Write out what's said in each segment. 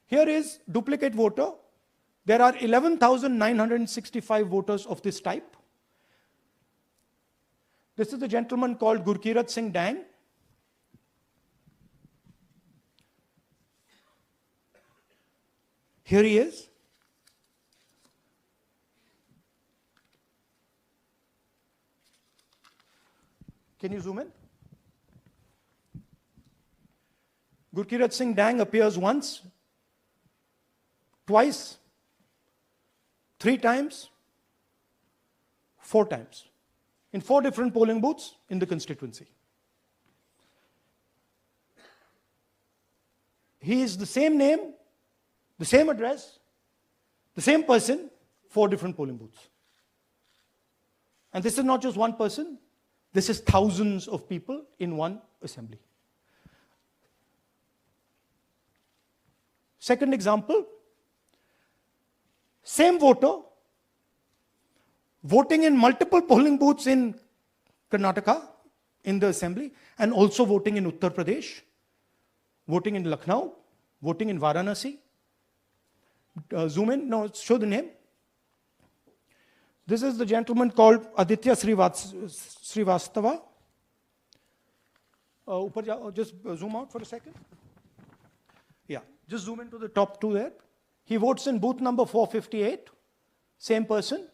Here is duplicate voter. There are 11,965 voters of this type. This is the gentleman called Gurkirat Singh Dang. Here he is. Can you zoom in? Gurkirat Singh Dang appears once, twice, 3 times, 4 times, in 4 different polling booths in the constituency. He is the same name, the same address, the same person, 4 different polling booths. And this is not just one person, this is thousands of people in one assembly. Second example, same voter voting in multiple polling booths in Karnataka in the assembly, and also voting in Uttar Pradesh, voting in Lucknow, voting in Varanasi. Zoom in, no, show the name. This is the gentleman called Aditya Srivastava. Just zoom out for a second. Yeah, just zoom into the top 2 there. He votes in booth number 458, same person.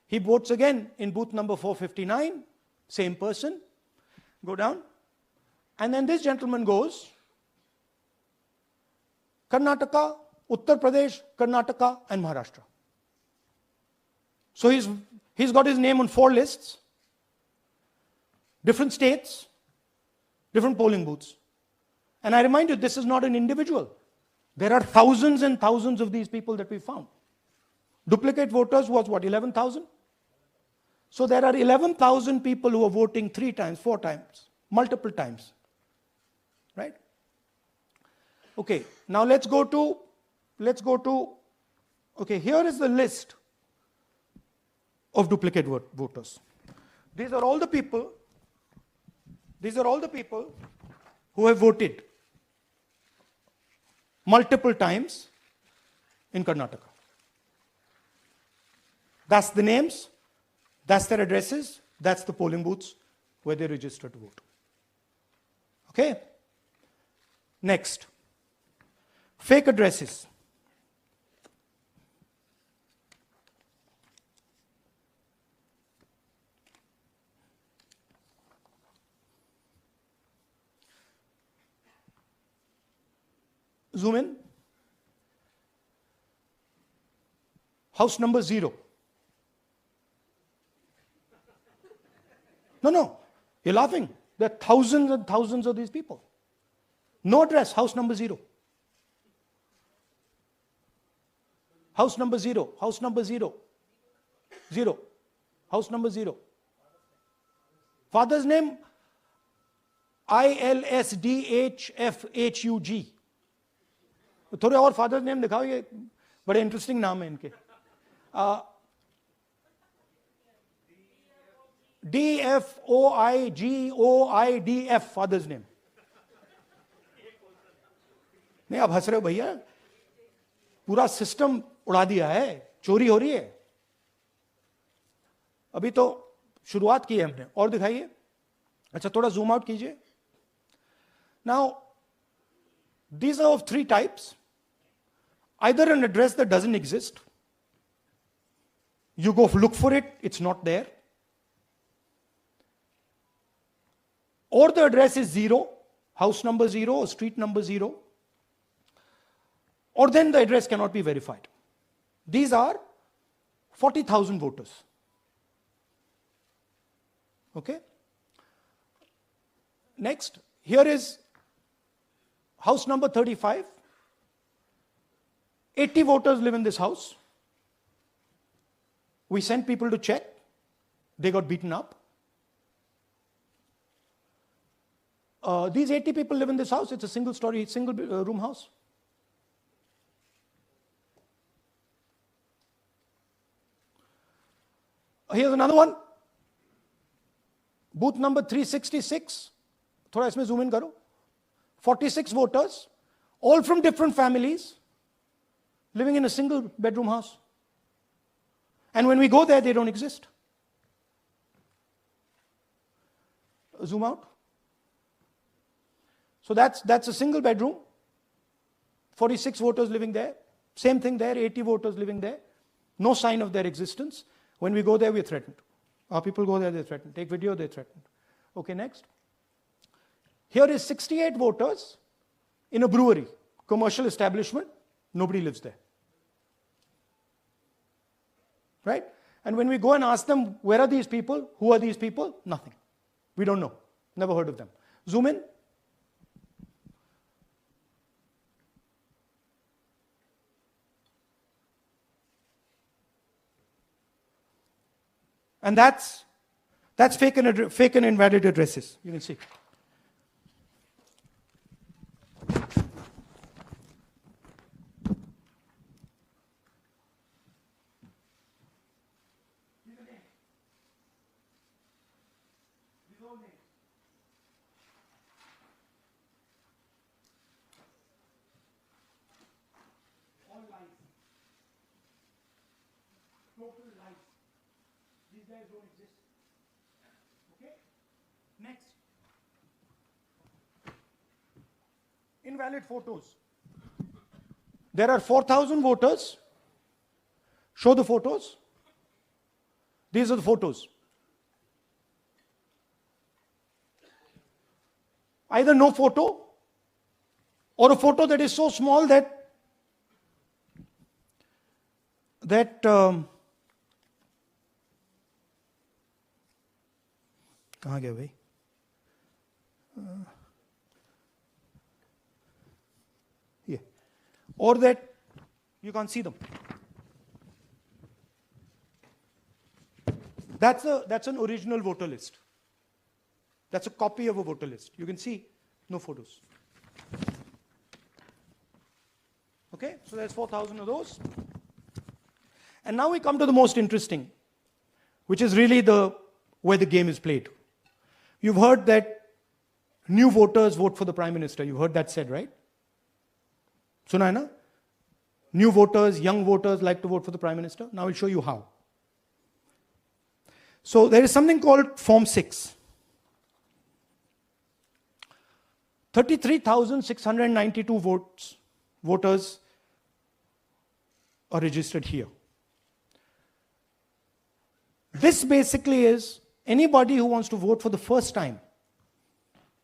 He votes again in booth number 459, same person. Go down. And then this gentleman goes Karnataka, Uttar Pradesh, Karnataka, and Maharashtra. So he's got his name on 4 lists, different states, different polling booths. And I remind you, this is not an individual. There are thousands and thousands of these people that we found. Duplicate voters was what, 11,000? So there are 11,000 people who are voting 3 times, 4 times, multiple times. Right? Okay, now let's go to, okay, here is the list of duplicate voters. These are all the people who have voted multiple times in Karnataka. That's the names, that's their addresses, that's the polling booths where they register to vote. Okay? Next, fake addresses. Zoom in. House number 0. No, you're laughing. There are thousands and thousands of these people. No address, house number 0. House number 0, house number 0. 0. House number 0. Father's name, ILSDHFHUG. थोड़े और father's name दिखाओ, ये बड़े interesting नाम है इनके. DFOIGOIDF father's name. नहीं, आप हंस रहे हो भैया, पूरा सिस्टम उड़ा दिया है, चोरी हो रही है. अभी तो शुरुआत की है हमने, और दिखाइए. अच्छा, थोड़ा जूम आउट कीजिए. Now these are of 3 types. Either an address that doesn't exist, you go look for it, it's not there. Or the address is 0, house number 0 or street number 0. Or then the address cannot be verified. These are 40,000 voters. Okay? Next, here is house number 35. 80 voters live in this house. We sent people to check. They got beaten up. These 80 people live in this house. It's a single room house. Here's another one. Booth number 366. थोड़ा इसमें zoom in करो. 46 voters. all from different families, living in a single bedroom house. And when we go there, they don't exist. Zoom out. So that's a single bedroom, 46 voters living there. Same thing there, 80 voters living there. No sign of their existence. When we go there, we're threatened. Our people go there, they're threatened. Take video, they're threatened. Okay, next. Here is 68 voters in a brewery, commercial establishment. Nobody lives there. Right? And when we go and ask them, where are these people? Who are these people? Nothing. We don't know. Never heard of them. Zoom in. And that's fake and invalid addresses. You can see. All lies. Total lies. These guys don't exist. Okay? Next. Invalid photos. There are 4,000 voters. Show the photos. These are the photos. Either no photo or a photo that is so small that कहाँ गया भाई? Here. Or that you can't see them. That's an original voter list. That's a copy of a voter list. You can see no photos. Okay, so there's 4,000 of those. And now we come to the most interesting, which is really where the game is played. You've heard that new voters vote for the Prime Minister. You've heard that said, right? Suna hai na? New voters, young voters like to vote for the Prime Minister. Now I'll show you how. So there is something called Form 6. 33,692 voters are registered here. This basically is anybody who wants to vote for the first time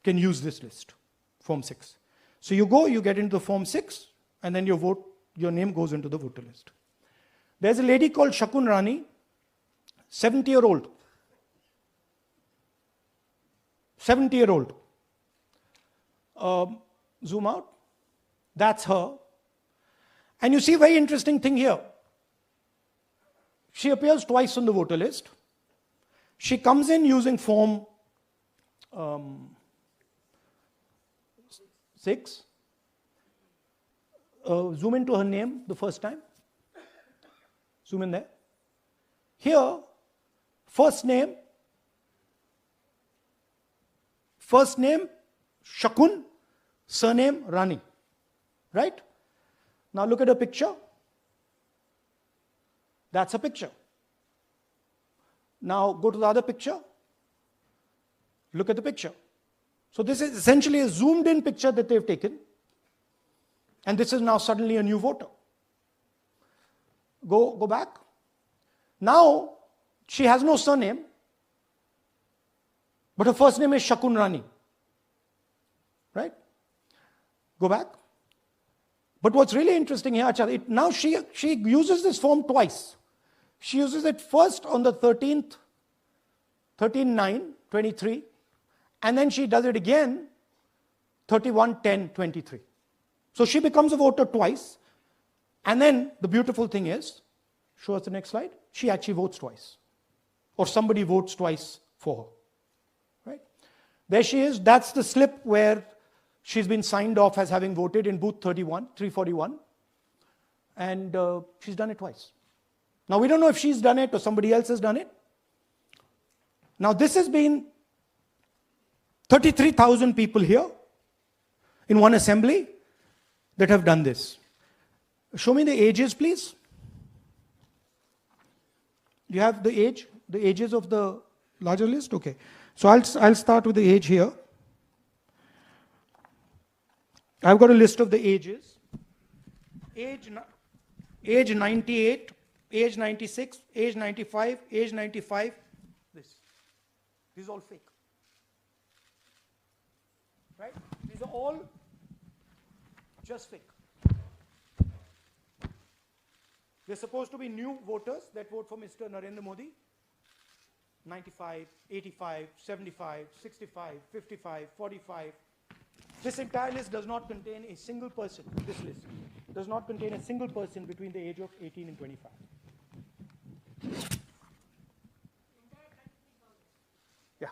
can use this list, Form 6. So you go, you get into the Form 6, and then your name goes into the voter list. There's a lady called Shakun Rani, 70-year-old. 70-year-old. Zoom out. That's her. And you see a very interesting thing here. She appears twice on the voter list. She comes in using Form 6. Zoom into her name the first time. Zoom in there. Here, first name Shakun, surname Rani. Right? Now look at her picture. That's a picture. Now go to the other picture. Look at the picture. So this is essentially a zoomed in picture that they've taken. And this is now suddenly a new voter. Go back. Now she has no surname, but her first name is Shakun Rani. Right? Go back. But what's really interesting here, now she uses this form twice. She uses it first on the 13th, 13/9/23, and then she does it again 31/10/23. So she becomes a voter twice, and then the beautiful thing is, show us the next slide, she actually votes twice. Or somebody votes twice for her. Right? There she is, that's the slip where she's been signed off as having voted in booth 341, and she's done it twice. Now we don't know if she's done it or somebody else has done it. Now this has been 33,000 people here in one assembly, that have done this. Show me the ages, please. Do you have the ages of the larger list? Okay. So I'll start with the age here. I've got a list of the ages. Age 98, age 96, age 95, age 95. This is all fake. Right? These are all just fake. They're supposed to be new voters that vote for Mr. Narendra Modi. 95, 85, 75, 65, 55, 45. This entire list does not contain a single person. This list does not contain a single person between the age of 18 and 25. Yeah.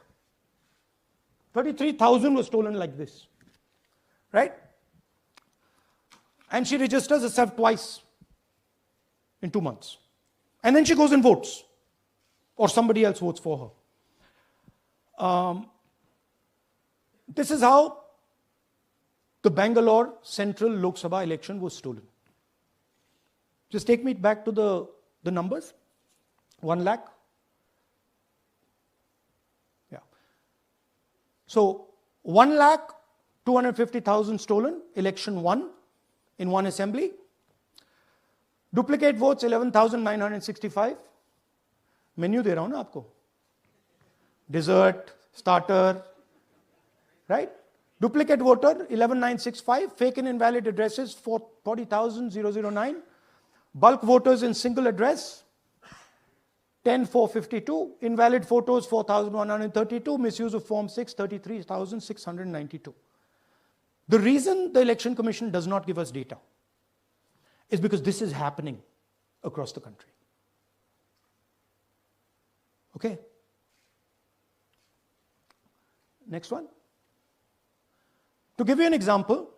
33,000 was stolen like this. Right? And she registers herself twice in 2 months. And then she goes and votes. Or somebody else votes for her. This is how the Bangalore Central Lok Sabha election was stolen. Just take me back to the numbers. 1 lakh. Yeah. So 1,250,000 stolen, election won in one assembly. Duplicate votes 11,965. Menu दे रहा हूं ना आपको. Dessert, starter, right? Duplicate voter 11,965. Fake and invalid addresses 40,009. Bulk voters in single address 10,452. Invalid photos 4,132. Misuse of Form 6 33,692. The reason the Election Commission does not give us data is because this is happening across the country. Okay. Next one. To give you an example,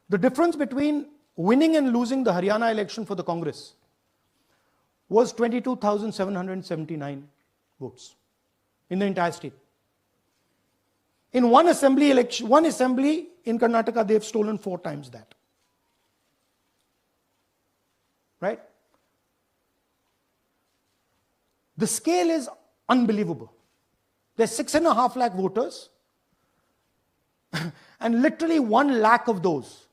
the difference between winning and losing the Haryana election for the Congress was 22,779 votes in the entire state. In one assembly in Karnataka, they've stolen 4 times that. Right? The scale is unbelievable. There's 6.5 lakh voters, and literally 1 lakh of those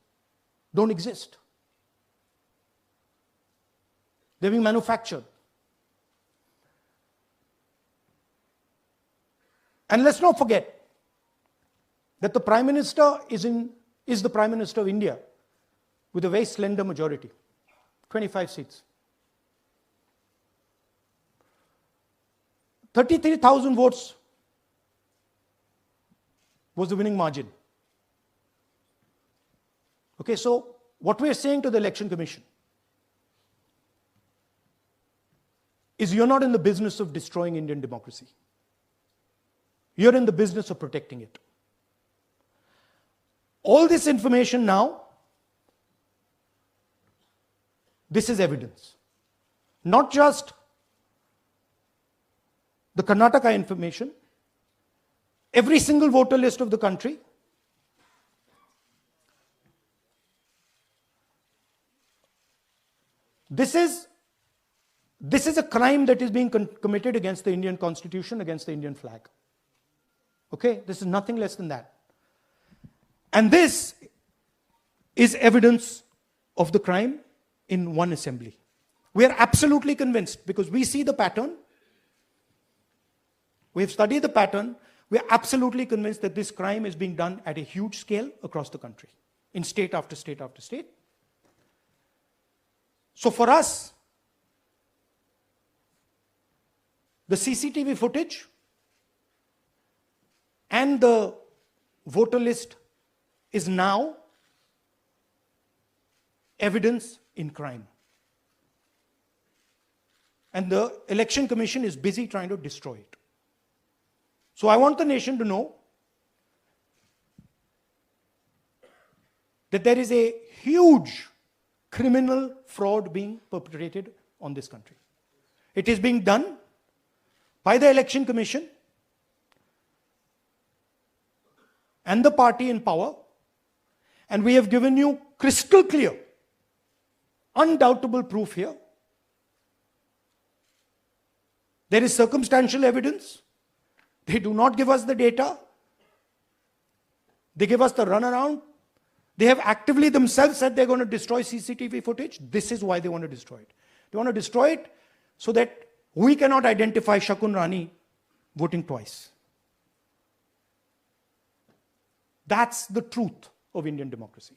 don't exist. They're being manufactured. And let's not forget that the Prime Minister is the Prime Minister of India with a very slender majority, 25 seats. 33,000 votes was the winning margin. Okay, so what we are saying to the Election Commission is you're not in the business of destroying Indian democracy. You're in the business of protecting it. All this information now, this is evidence. Not just the Karnataka information, every single voter list of the country, this is a crime that is being committed against the Indian Constitution, against the Indian flag. Okay, this is nothing less than that. And this is evidence of the crime in one assembly. We are absolutely convinced because we see the pattern. We have studied the pattern. We are absolutely convinced that this crime is being done at a huge scale across the country, in state after state after state. So for us, the CCTV footage and the voter list is now evidence in crime. And the Election Commission is busy trying to destroy it. So I want the nation to know that there is a huge criminal fraud being perpetrated on this country. It is being done by the Election Commission and the party in power, And we have given you crystal clear, undoubtable proof here. There is circumstantial evidence. They do not give us the data. They give us the runaround. They have actively themselves said they're going to destroy CCTV footage. This is why they want to destroy it. They want to destroy it so that we cannot identify Shakun Rani voting twice. That's the truth of Indian democracy.